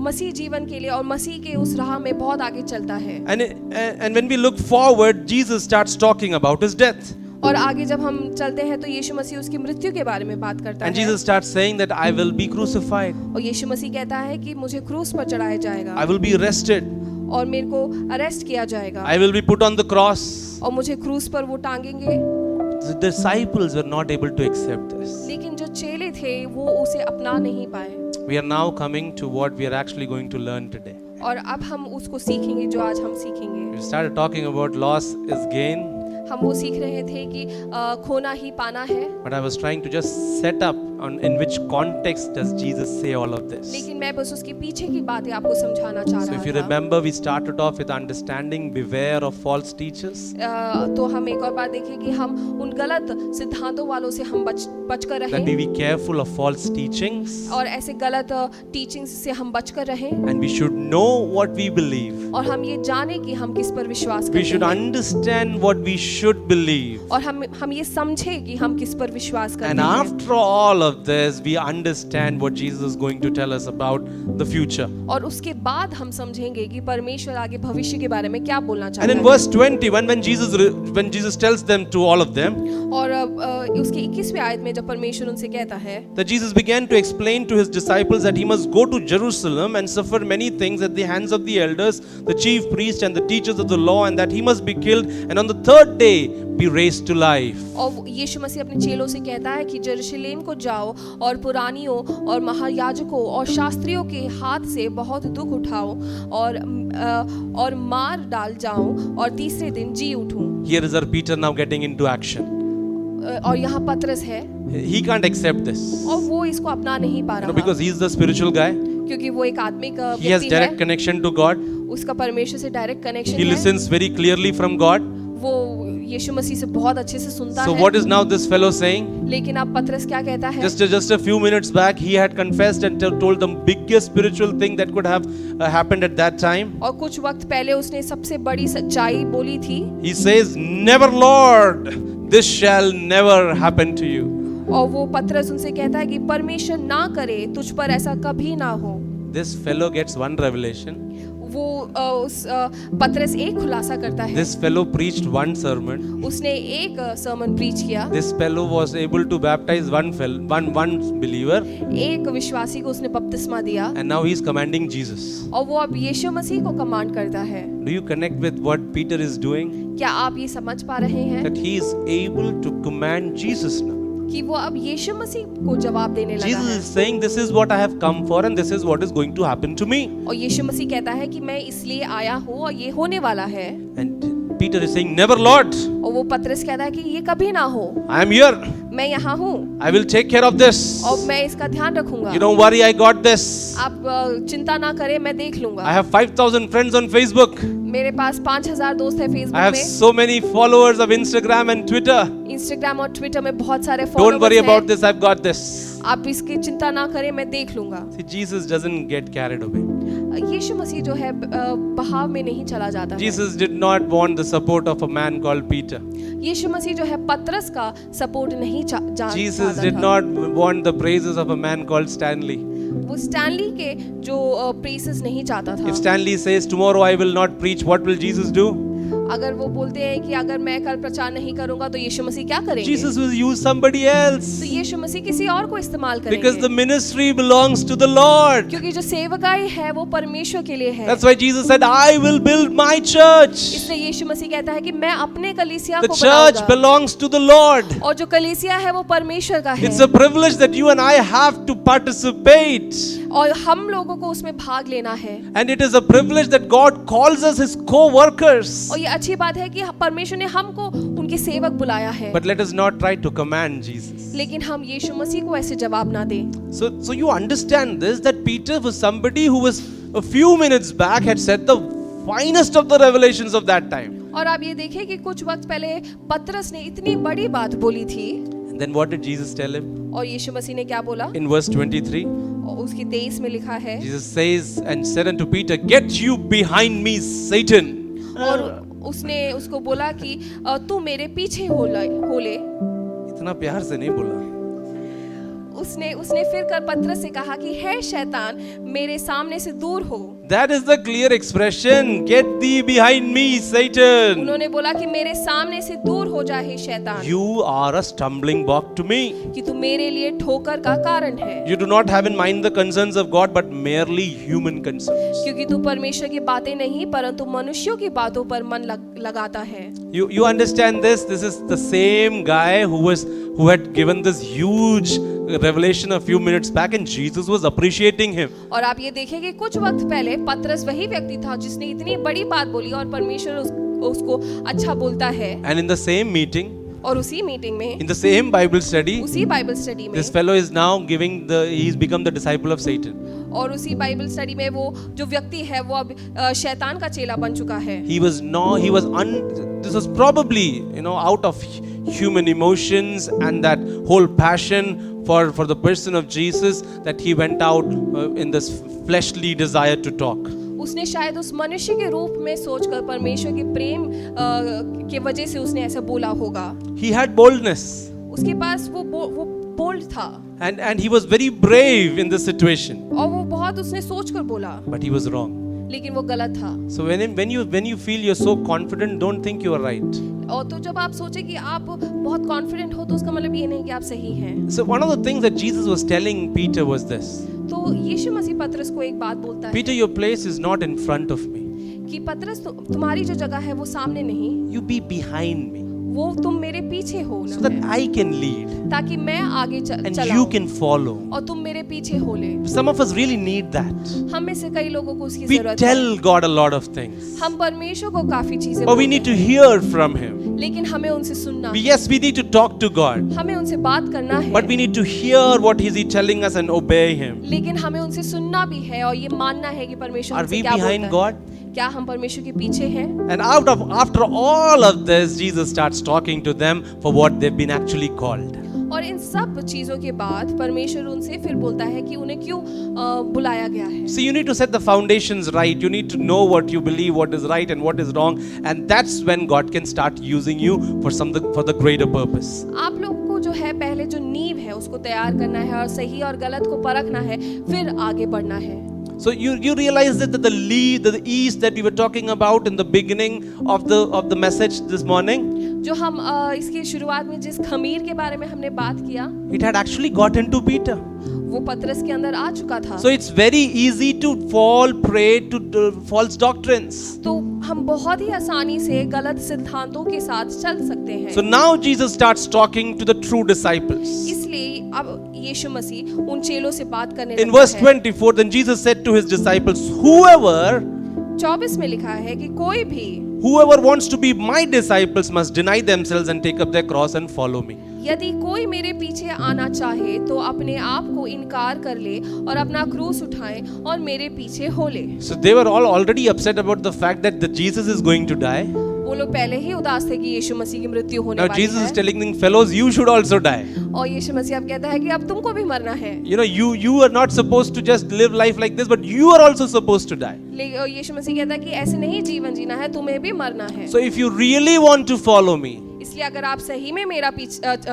मसीह जीवन के लिए और मसीह के उस राह में बहुत आगे चलता है And when we look forward, Jesus starts talking about his death. और आगे जब हम चलते हैं तो यीशु मसीह उसकी मृत्यु के बारे में बात करता And है Jesus starts saying that I will be crucified. और यीशु मसीह कहता है कि मुझे क्रूस पर चढ़ाया जाएगा I will be arrested. और मेरे को अरेस्ट किया जाएगा I will be put on the cross. और मुझे क्रूस पर वो टांगेंगे The disciples were not able to accept this. लेकिन जो चेले थे वो उसे अपना नहीं पाए We are now coming to what we are actually going to learn today. और अब हम उसको सीखेंगे जो आज हम सीखेंगे We started talking about loss is gain, हम वो सीख रहे थे कि खोना ही पाना है but I was trying to just set up on in which context does Jesus say all of this. लेकिन मैं बस उसके पीछे की बातें आपको समझाना चाह So if you रहा था remember, we started off with understanding, beware of false teachers. तो हम एक और बात देखें कि हम उन गलत सिद्धांतों वालों से हम बचकर That we रहें be careful of false teachings. और ऐसे गलत टीचिंग्स से हम बचकर रहें And we should know what we believe. और हम ये जाने कि हम किस पर विश्वास We should करते हैं understand what we should believe. और हम ये समझे कि हम किस पर विश्वास करते And हैं after all of this, we understand what Jesus is going to tell us about the future. और उसके बाद हम समझेंगे कि परमेश्वर आगे भविष्य के बारे में क्या बोलना And चाहता in है verse 21, when Jesus tells them to all of them, और उसके 21वें आयत में जब परमेश्वर उनसे कहता है that Jesus began to explain to his disciples that he must go to Jerusalem and suffer many things at the hands of the elders, the chief priests and the teachers of the law, and that he must be killed and on the third day be raised to life. और यीशु मसीह अपने चेलों से कहता है कि यरूशलेम को जाओ और पुरानियों और महायाजकों और शास्त्रियों के हाथ से बहुत दुख उठाओ और मार डाल जाऊं और तीसरे दिन जी उठूं। Here is our Peter now getting into action. और यहाँ पतरस है He can't accept this. और वो इसको अपना नहीं पा रहा, Because he is the spiritual guy. क्योंकि वो एक आत्मिक He has व्यक्ति direct है, connection to God. उसका परमेश्वर से डायरेक्ट कनेक्शन He है, listens very clearly from God. वो यीशु मसीह से बहुत अच्छे से सुनता So है। what is now this fellow saying? लेकिन अब पतरस क्या कहता है? Just a few minutes back, he had confessed and told the biggest spiritual thing that could have happened at that time. और कुछ वक्त पहले उसने सबसे बड़ी सच्चाई बोली थी। He says, "Never, Lord, this shall never happen to you." और वो पतरस उनसे कहता है कि परमेश्वर ना करे, तुझ पर ऐसा कभी ना हो। This fellow gets one revelation. वो पतरस एक खुलासा करता है। This fellow preached one sermon. उसने एक sermon preach किया। This fellow was able to baptize one believer. एक विश्वासी को उसने बपतिस्मा दिया। And now he is commanding Jesus. और वो अब यीशु मसीह को कमांड करता है। Do you connect with what Peter is doing? क्या आप ये समझ पा रहे हैं That he is able to command Jesus now. कि वो अब यीशु मसीह को जवाब देने लगा Jesus है। is saying, "This is what I have come for, and this is what is going to happen to me." और यीशु मसीह कहता है कि मैं इसलिए आया हूँ और ये होने वाला है। And Peter is saying, "Never, Lord. और वो पतरस कहता है कि ये कभी ना हो, I am here. मैं यहाँ हूँ I will take care of this. और मैं इसका ध्यान रखूंगा। You don't worry, I got this. आप चिंता ना करें, मैं देख I लूंगा। have 5,000 friends on Facebook. मेरे पास 5000 दोस्त है I फेसबुक have में, so many followers of Instagram and Twitter. Instagram और ट्विटर में बहुत सारे Don't worry फॉलोअर्स about हैं। this, I've got this. आप इसकी चिंता ना करें, मैं देख लूंगा। See, Jesus doesn't get carried away. यीशु मसीह जो है बहाव में नहीं चला जाता है। Jesus did not want the support of a man called Peter. यीशु मसीह जो है पतरस का सपोर्ट नहीं Jesus चाहता did था। not want the praises of a man called Stanley. वो स्टैनली के जो प्रेसेस नहीं चाहता था। If Stanley says, "Tomorrow I will not preach," what will Jesus do? अगर वो बोलते हैं कि अगर मैं कल प्रचार नहीं करूंगा तो यीशु मसीह क्या करेंगे? Jesus will use somebody else. तो यीशु मसीह किसी और को इस्तेमाल Because the करेंगे, ministry belongs to the Lord. क्योंकि जो सेवकाई है वो परमेश्वर के लिए है। That's why Jesus said, "I will build my church." इसलिए यीशु मसीह कहता है कि मैं अपने कलीसिया The को church बनाऊंगा, belongs to the Lord. और जो कलीसिया है वो परमेश्वर का है। It's a privilege that you and I have to participate. और हम लोगों को उसमें भाग लेना है। And it is a privilege that God calls us his co-workers. और ये अच्छी बात है कि परमेश्वर ने हमको उनके सेवक बुलाया है, But let us not try to command Jesus. लेकिन हम यीशु मसीह को ऐसे जवाब ना दें। So you understand this, that Peter was somebody who was a few minutes back had said the finest of the revelations of that time. और आप ये देखें कि कुछ वक्त पहले पतरस ने इतनी बड़ी बात बोली थी, And then what did Jesus tell him? और यीशु मसीह ने क्या बोला? In verse 23, और उसकी 23 में लिखा है, Jesus says and said unto Peter, "Get you behind me, Satan." और उसने उसको बोला कि तू मेरे पीछे हो ले। इतना प्यार से नहीं बोला. उसने फिर कर पतरस से कहा कि हे शैतान, मेरे सामने से दूर हो। That is the clear expression. Get thee behind me, Satan. उन्होंने बोला कि मेरे सामने से दूर हो जा हे शैतान, You are a stumbling block to me. कि तू मेरे लिए ठोकर का कारण है, You do not have in mind the concerns of God, but merely human concerns. क्योंकि तू परमेश्वर की बातें नहीं परंतु मनुष्यों की बातों पर मन लगाता है। You understand this? This is the same guy who had given this huge revelation a few minutes back, and Jesus was appreciating him. और आप ये देखें कि कुछ वक्त पहले पतरस वही व्यक्ति था जिसने इतनी बड़ी बात बोली और परमेश्वर उसको अच्छा बोलता है। And in the same meeting, और उसी मीटिंग में, in the same Bible study, उसी बाइबल स्टडी में, this fellow is now he's become the disciple of Satan. और उसी बाइबल स्टडी में वो जो व्यक्ति है वो अब शैतान का चेला बन चुका है। This was probably, out of human emotions and that whole passion for the person of Jesus, that he went out in this fleshly desire to talk. उसने शायद उस मनुष्य के रूप में सोचकर परमेश्वर के प्रेम के वजह से उसने ऐसा बोला होगा। He had boldness. उसके पास वो बोल्ड था। And he was very brave in this situation. और वो बहुत उसने सोचकर बोला। But he was wrong. लेकिन वो गलत था। So when you feel you're so confident, don't think you are right. और तो जब आप सोचे कि आप बहुत कॉन्फिडेंट हो तो उसका मतलब ये नहीं कि आप सही हैं। So one of the things that Jesus was telling Peter was this. तो यीशु मसीह पतरस को एक बात बोलता है, Peter, your place is not in front of me. कि पतरस तुम्हारी जो जगह है वो सामने नहीं, You be behind me. वो तुम मेरे पीछे हो so that I can lead ताकि मैं आगे and you चलाऊं can follow. और तुम मेरे पीछे हो ले। Some of us really need that. हम में से कई लोगों को उसकी We जरूरत है। tell God a lot of things, हम परमेश्वर को काफी चीजें but we बोलते need to हैं, hear from Him. लेकिन हमें उनसे सुनना Yes, we need to talk to God, हमें उनसे बात करना है, but we need to hear what is He telling us and obey Him. लेकिन हमें उनसे सुनना भी है और ये मानना है कि परमेश्वर Are हमसे we क्या behind बोलता है। God? क्या हम परमेश्वर के पीछे हैं? And after all of this, Jesus starts talking to them for what they've been actually called. और इन सब चीजों के बाद परमेश्वर उनसे फिर बोलता है कि उन्हें क्यों बुलाया गया है। See, you need to set the foundations right. You need to know what you believe, what is right and what is wrong, and that's when God can start using you for the greater purpose. आप लोग को जो है पहले जो नींव है उसको तैयार करना है और सही और गलत को परखना है, फिर आगे बढ़ना है। So you realize that the east that we were talking about in the beginning of the message this morning, जो हम इसकी शुरुआत में जिस खमीर के बारे में हमने बात किया, it had actually got into Peter. वो पतरस के अंदर आ चुका था। So it's very easy to fall prey to false doctrines. तो हम बहुत ही आसानी से गलत सिद्धांतों के साथ चल सकते हैं। So now Jesus starts talking to the true disciples. इसलिए अब यीशु मसीह उन चेलों से बात करने In लगता verse है। 24, then Jesus said to his disciples, whoever 24 में लिखा है कि कोई भी wants to be my disciples must deny themselves and take up their cross and follow me. यदि कोई मेरे पीछे आना चाहे तो अपने आप को इनकार कर ले और अपना क्रूस उठाए और मेरे पीछे हो ले। So they were all already upset about the fact that the Jesus is going to die. वो लोग पहले ही उदास थे कि यीशु मसीह की मृत्यु होने Now वाली Jesus is है telling them, fellows, you should also die. और यीशु मसीह अब कहता है कि अब तुमको भी मरना है। You know, you are not supposed to just live life like this, but you are also supposed to die. लेकिन यीशु मसीह कहता है कि ऐसे नहीं जीवन जीना है, तुम्हें भी मरना है। So if you really want to follow me, इसलिए अगर आप सही में मेरा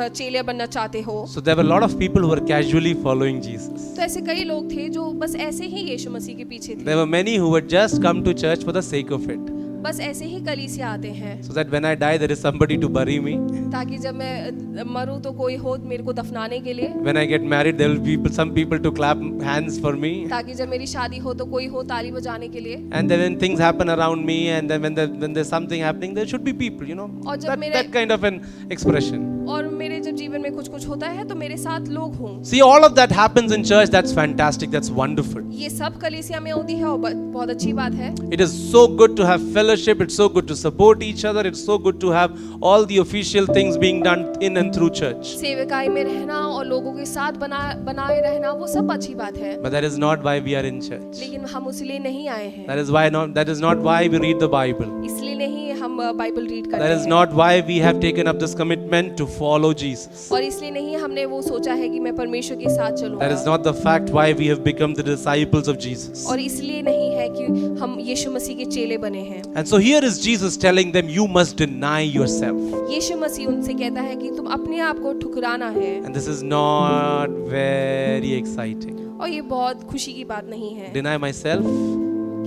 चेले बनना चाहते हो, so there were a lot of people who were casually following Jesus. तो ऐसे कई लोग थे जो बस ऐसे ही यीशु मसीह के पीछे थे। There were many who had just come to church for the sake of it, बस ऐसे ही कलीसिया आते हैं so that when I die, there is somebody to bury me. ताकि जब मैं मरूं तो कोई हो मेरे को दफनाने के लिए, When I get married, there will be some people to clap hands for me. ताकि जब मेरी शादी हो तो कोई हो ताली बजाने के लिए। And then when things happen around me, and then when there's something happening, there should be people, you know, और जब that kind of an expression. और मेरे जब जीवन में कुछ होता है तो मेरे साथ लोग हों। See, all of that happens in church. That's fantastic. That's wonderful. ये सब कलीसिया में होती है और बहुत अच्छी बात है। It is so good to have fellowship. It's so good to support each other. It's so good to have all the official things being done in and through church. सेवकाई में रहना और लोगों के साथ बनाए रहना वो सब अच्छी बात है। But that is not why we are in church. लेकिन हम उसलिए नहीं आए हैं। That is not why we read the Bible. इसलिए नहीं हम बाइबल रीड करते That is हैं। not why we have taken up this commitment to follow Jesus. और इसलिए नहीं हमने वो सोचा है कि मैं परमेश्वर के साथ चलूंगा। That is not the fact why we have become the disciples of Jesus. और इसलिए नहीं है कि हम यीशु मसीह के चेले बने हैं। And so here is Jesus telling them, you must deny yourself. यीशु मसीह उनसे कहता है कि तुम अपने आप को ठुकराना है। And this is not very exciting. और ये बहुत खुशी की बात नहीं है Deny myself.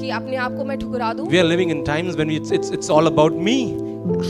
कि अपने आप को मैं ठुकरा दूं। We are living in times when it's all about me.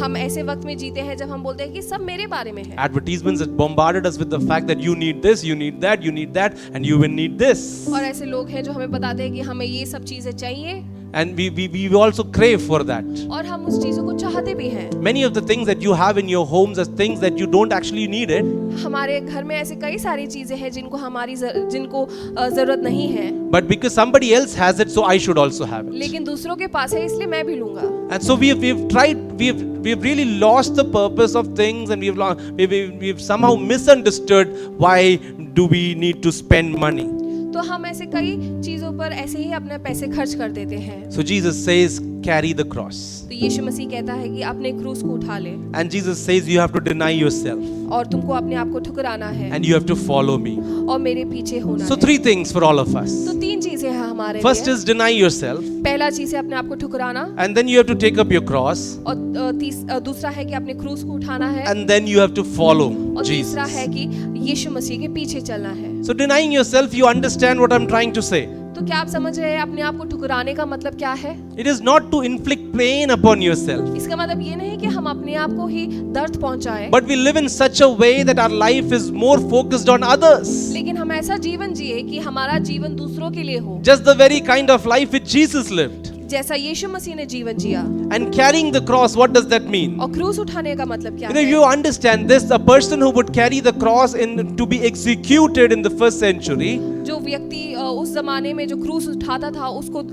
हम ऐसे वक्त में जीते हैं जब हम बोलते हैं कि सब मेरे बारे में है। Advertisements that bombarded us with the fact that you need this, you need that, you need that, and you will need this. और ऐसे लोग हैं जो हमें बताते हैं कि हमें ये सब चीजें चाहिए And we also crave for that. और हम उस चीजों को चाहते भी हैं। Many of the things that you have in your homes are things that you don't actually need it. हमारे घर में ऐसे कई सारी चीजें हैं जिनको जरूरत नहीं है, But because somebody else has it, so I should also have it. लेकिन दूसरों के पास है इसलिए मैं भी लूंगा। And so we've really lost the purpose of things, and we've somehow misunderstood why do we need to spend money. तो हम ऐसे कई चीजों पर ऐसे ही अपने पैसे खर्च कर देते हैं। So Jesus says, carry the cross. तो यीशु मसीह कहता है कि अपने क्रूस को उठा ले And Jesus says you have to deny yourself और तुमको अपने आप को ठुकराना है and you have to follow me. और मेरे पीछे होना So है। 3 things for all of us. तो 3 चीजें हैं हमारे First लिए। is deny yourself, पहला चीज है अपने आप को ठुकराना and then you have to take up your cross, और दूसरा है कि अपने क्रूस को उठाना है and then you have to follow और तीसरा Jesus. है कि यीशु मसीह के पीछे चलना है। So denying yourself, you understand what I'm trying to say. तो क्या आप समझ रहे हैं अपने आप को ठुकराने का मतलब क्या है? It is not to inflict pain upon yourself, इसका मतलब ये नहीं कि हम अपने आप को ही दर्द पहुंचाएं, but we live in such a way that our life is more focused on others. लेकिन हम ऐसा जीवन जिए कि हमारा जीवन दूसरों के लिए हो, Just the very kind of life which Jesus lived. जैसा यीशु मसीह ने जीवन जिया। And carrying the cross, what does that mean? और क्रूस उठाने का मतलब क्या You know, है? you understand this, a person who would carry the cross in to be executed in the first century, जो व्यक्ति उस जमाने में जो क्रूस उठाता था उसको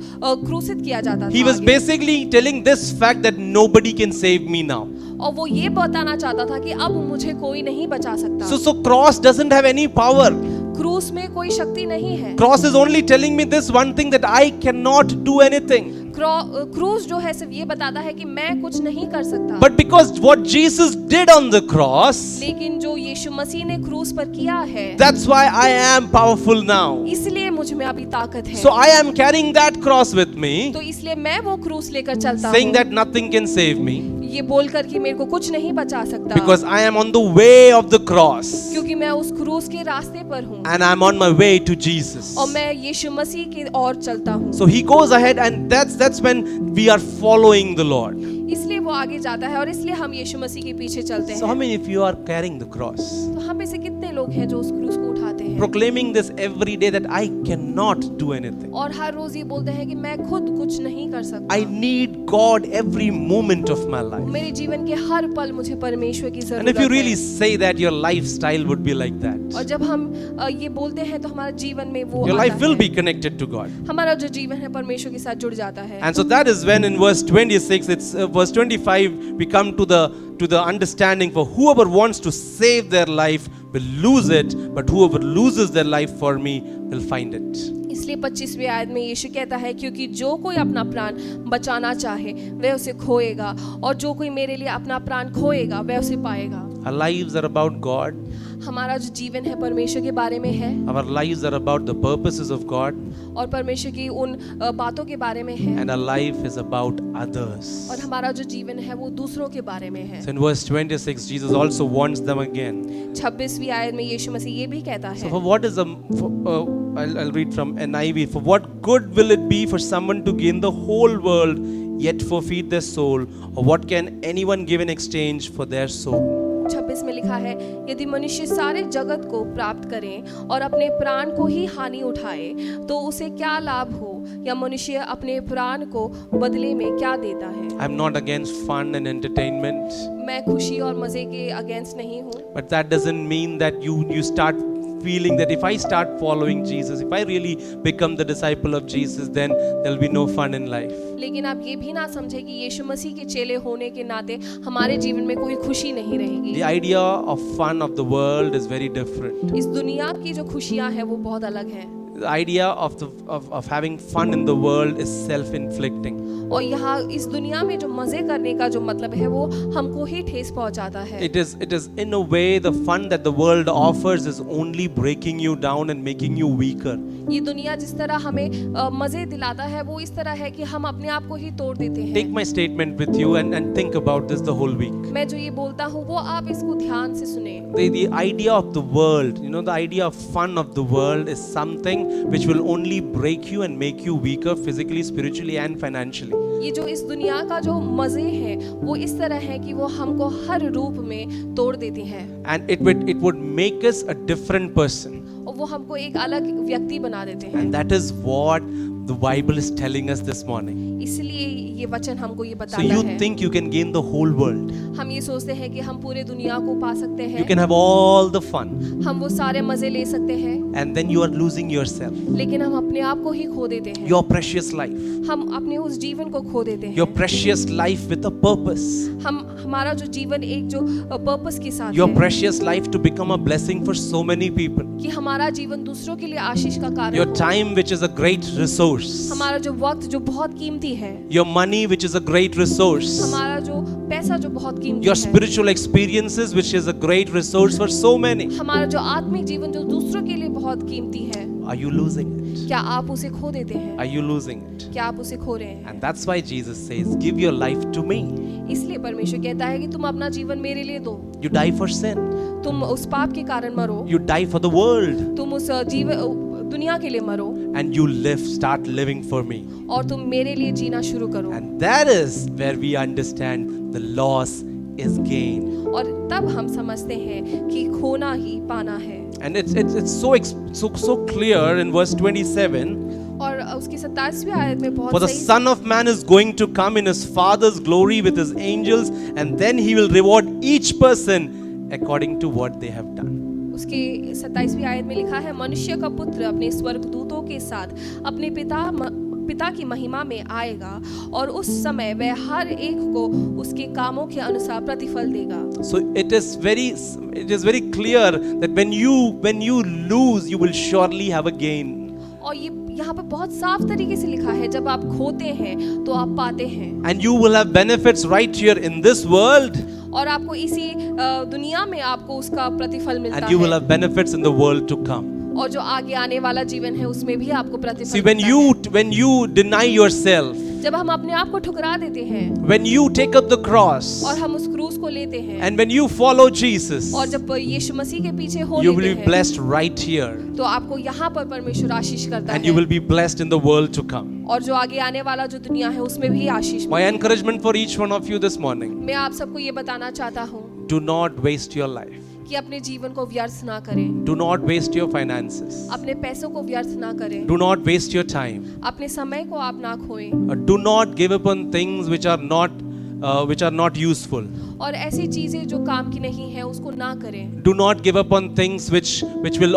क्रूसित किया जाता he था was आगे। basically telling this fact that nobody can save me now. और वो ये बताना चाहता था कि अब मुझे कोई नहीं बचा सकता। So cross doesn't have any power. क्रूस में कोई शक्ति नहीं है। Cross is only telling me this one thing, that I cannot do anything. क्रूस जो है सिर्फ ये बताता है कि मैं कुछ नहीं कर सकता। But because what Jesus did on the cross, लेकिन जो यीशु मसीह ने क्रूस पर किया है, that's why I am powerful now. इसलिए मुझ में अभी ताकत है। So I am carrying that cross with me, तो इसलिए मैं वो क्रूस लेकर चलता saying हूँ, that nothing can save me, ये बोलकर कि मेरे को कुछ नहीं बचा सकता, because I am on the way of the cross क्योंकि मैं उस क्रूस के रास्ते पर हूँ and I'm on my way to Jesus. और मैं यीशु मसीह की ओर चलता हूँ। So he goes ahead, and that's when we are following the Lord. इसलिए वो आगे जाता है और इसलिए हम यीशु मसीह के पीछे चलते So how हैं। many of you are carrying the cross, तो हम में से कितने लोग हैं जो उस क्रूस को उठाते हैं proclaiming this every day that I cannot do anything? और हर रोज ये बोलते हैं कि मैं खुद कुछ नहीं कर सकता, I need God every moment of my life. मेरे जीवन के हर पल मुझे परमेश्वर की And if you जरूरत really है। say that, your lifestyle would be like that. और जब हम ये बोलते हैं तो हमारा जीवन में वो Your आता life will है। be connected to God. हमारा जो जीवन है परमेश्वर के साथ जुड़ जाता है। And so that is when in verse 26, it's verse 25, we come to the understanding, for whoever wants to save their life will lose it, but whoever loses their life for me will find it. इसलिए 25वीं आयत में यीशु कहता है, क्योंकि जो कोई अपना प्राण बचाना चाहे वह उसे खोएगा, और जो कोई मेरे लिए अपना प्राण खोएगा वह उसे पाएगा। Our lives are about God. हमारा जो जीवन है परमेश्वर के बारे में है, Our lives are about the purposes of God, और परमेश्वर की उन बातों के बारे में है, and our life is about others. और हमारा जो जीवन है वो दूसरों के बारे में है। So in verse 26, Jesus also warns them again. 26वीं आयत में यीशु मसीह ये भी कहता So है, for what is I'll read from NIV. For what good will it be for someone to gain the whole world yet forfeit their soul? Or what can anyone give in exchange for their soul? 26 में लिखा है, यदि मनुष्य सारे जगत को प्राप्त करें और अपने प्राण को ही हानि उठाए तो उसे क्या लाभ हो, या मनुष्य अपने प्राण को बदले में क्या देता है। I'm not against fun and entertainment, मैं खुशी और मजे के अगेंस्ट नहीं हूँ, but that doesn't mean that you start feeling that if I start following Jesus, if I really become the disciple of Jesus, then there'll be no fun in life. लेकिन आप ये भी ना समझे कि यीशु मसीह के चेले होने के नाते हमारे जीवन में कोई खुशी नहीं रहेगी। The idea of fun of the world is very different. इस दुनिया की जो खुशियाँ हैं वो बहुत अलग हैं, The idea of having fun in the world is self-inflicting. और यहाँ इस दुनिया में जो मजे करने का जो मतलब है वो हमको ही ठेस पहुंचाता है। It is in a way the fun that the world offers is only breaking you down and making you weaker. ये दुनिया जिस तरह हमें मजे दिलाता है वो इस तरह है कि हम अपने आप को ही तोड़ देते हैं। Take my statement with you and think about this the whole week. मैं जो ये बोलता हूँ वो आप इसको ध्यान से सुने। The idea of the world, the idea of fun of the world is something which will only break you and make you weaker physically, spiritually and financially. ये जो इस दुनिया का जो मजे हैं वो इस तरह है कि वो हमको हर रूप में तोड़ देते हैं, And it would make us a different person. और वो हमको एक अलग व्यक्ति बना देते हैं। And that is what the Bible is telling us this morning. इसलिए ये वचन हमको ये So बताता you है, think you can gain the whole world. हम ये सोचते हैं कि हम पूरे दुनिया को पा सकते You हैं, can have all the fun. हम वो सारे मजे ले सकते हैं, And then you are losing yourself. लेकिन हम अपने आप को ही खो देते हैं। Your precious life. हम अपने उस जीवन को खो देते Your हैं। precious life with a purpose. हमारा जो जीवन एक जो पर्पस के साथ Your है, precious life to become a blessing for so many people. कि हमारा जीवन दूसरों के लिए आशीष का कारण Your हो। time, which is a great resource. हमारा जो वक्त जो बहुत कीमती है, Your money, which is a great resource. हमारा जो पैसा जो बहुत कीमती Your है, spiritual experiences, which is a great resource for so many. हमारा जो आत्मिक जीवन जो दूसरों के लिए बहुत कीमती है, Are you losing it? क्या आप उसे खो देते हैं? Are you losing it? क्या आप उसे खो रहे हैं? And that's why Jesus says, give your life to me. इसलिए परमेश्वर कहता है कि तुम अपना जीवन मेरे लिए दो। You die for sin. तुम उस पाप के कारण मरो, You die for the world. तुम उस दुनिया के लिए मरो, And you start living for me. और तुम मेरे लिए जीना शुरू करो। And that is where we understand the loss is gain. और तब हम समझते हैं कि खोना ही पाना है। And it's so clear in verse 27. और उसकी 27वीं आयत में For बहुत the सही Son of Man is going to come in his Father's glory with his angels, and then he will reward each person according to what they have done. उसके 27वीं आयत में लिखा है, मनुष्य का पुत्र अपने स्वर्गदूतों के साथ अपने पिता की महिमा में आएगा और उस समय वह हर एक को उसके कामों के अनुसार प्रतिफल देगा। So it is very clear that when you lose, you will surely have a gain. और ये यहाँ पे बहुत साफ तरीके से लिखा है, जब आप खोते हैं तो आप पाते हैं। And you will have benefits right here in this world, और आपको इसी दुनिया में आपको उसका प्रतिफल मिलता and you will है। have benefits in the world to come. और जो आगे आने वाला जीवन है उसमें भी आपको See, प्रतिफल when मिलता है। when you deny yourself, जब हम अपने आप को ठुकरा देते हैं when you take up the cross, और हम उस क्रूस को लेते हैं and when you follow Jesus, और जब यीशु मसीह के पीछे हो you will लेते be हैं blessed right here, तो आपको यहाँ पर परमेश्वर आशीष करता and you will है be blessed in the world to come. और जो आगे आने वाला जो दुनिया है उसमें भी आशीष My encouragement for each one of you this morning: मैं आप सबको ये बताना चाहता हूँ do not waste your life. कि अपने जीवन को व्यर्थ ना करें, Do not waste your finances. अपने पैसों को व्यर्थ ना करें, Do not waste your time. अपने समय को आप ना खोएं Do not give up on things which are not useful. और ऐसी चीजें जो काम की नहीं है उसको ना करें Do not give up on things which will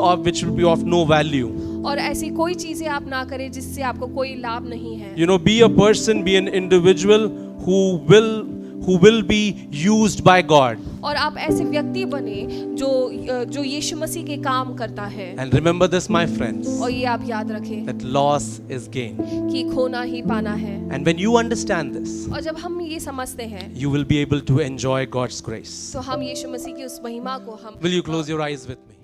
be of no value. और ऐसी कोई चीजें आप ना करें जिससे आपको कोई लाभ नहीं है। You know, be a person, be an individual who will be used by God. और आप ऐसे व्यक्ति बने जो यीशु मसीह के काम करता है। And remember this, my friends, और ये आप याद रखें that loss is gain. कि खोना ही पाना है। And when you understand this, और जब हम ये समझते हैं you will be able to enjoy God's grace. तो हम यीशु मसीह की उस महिमा को हम Will you close your eyes with me?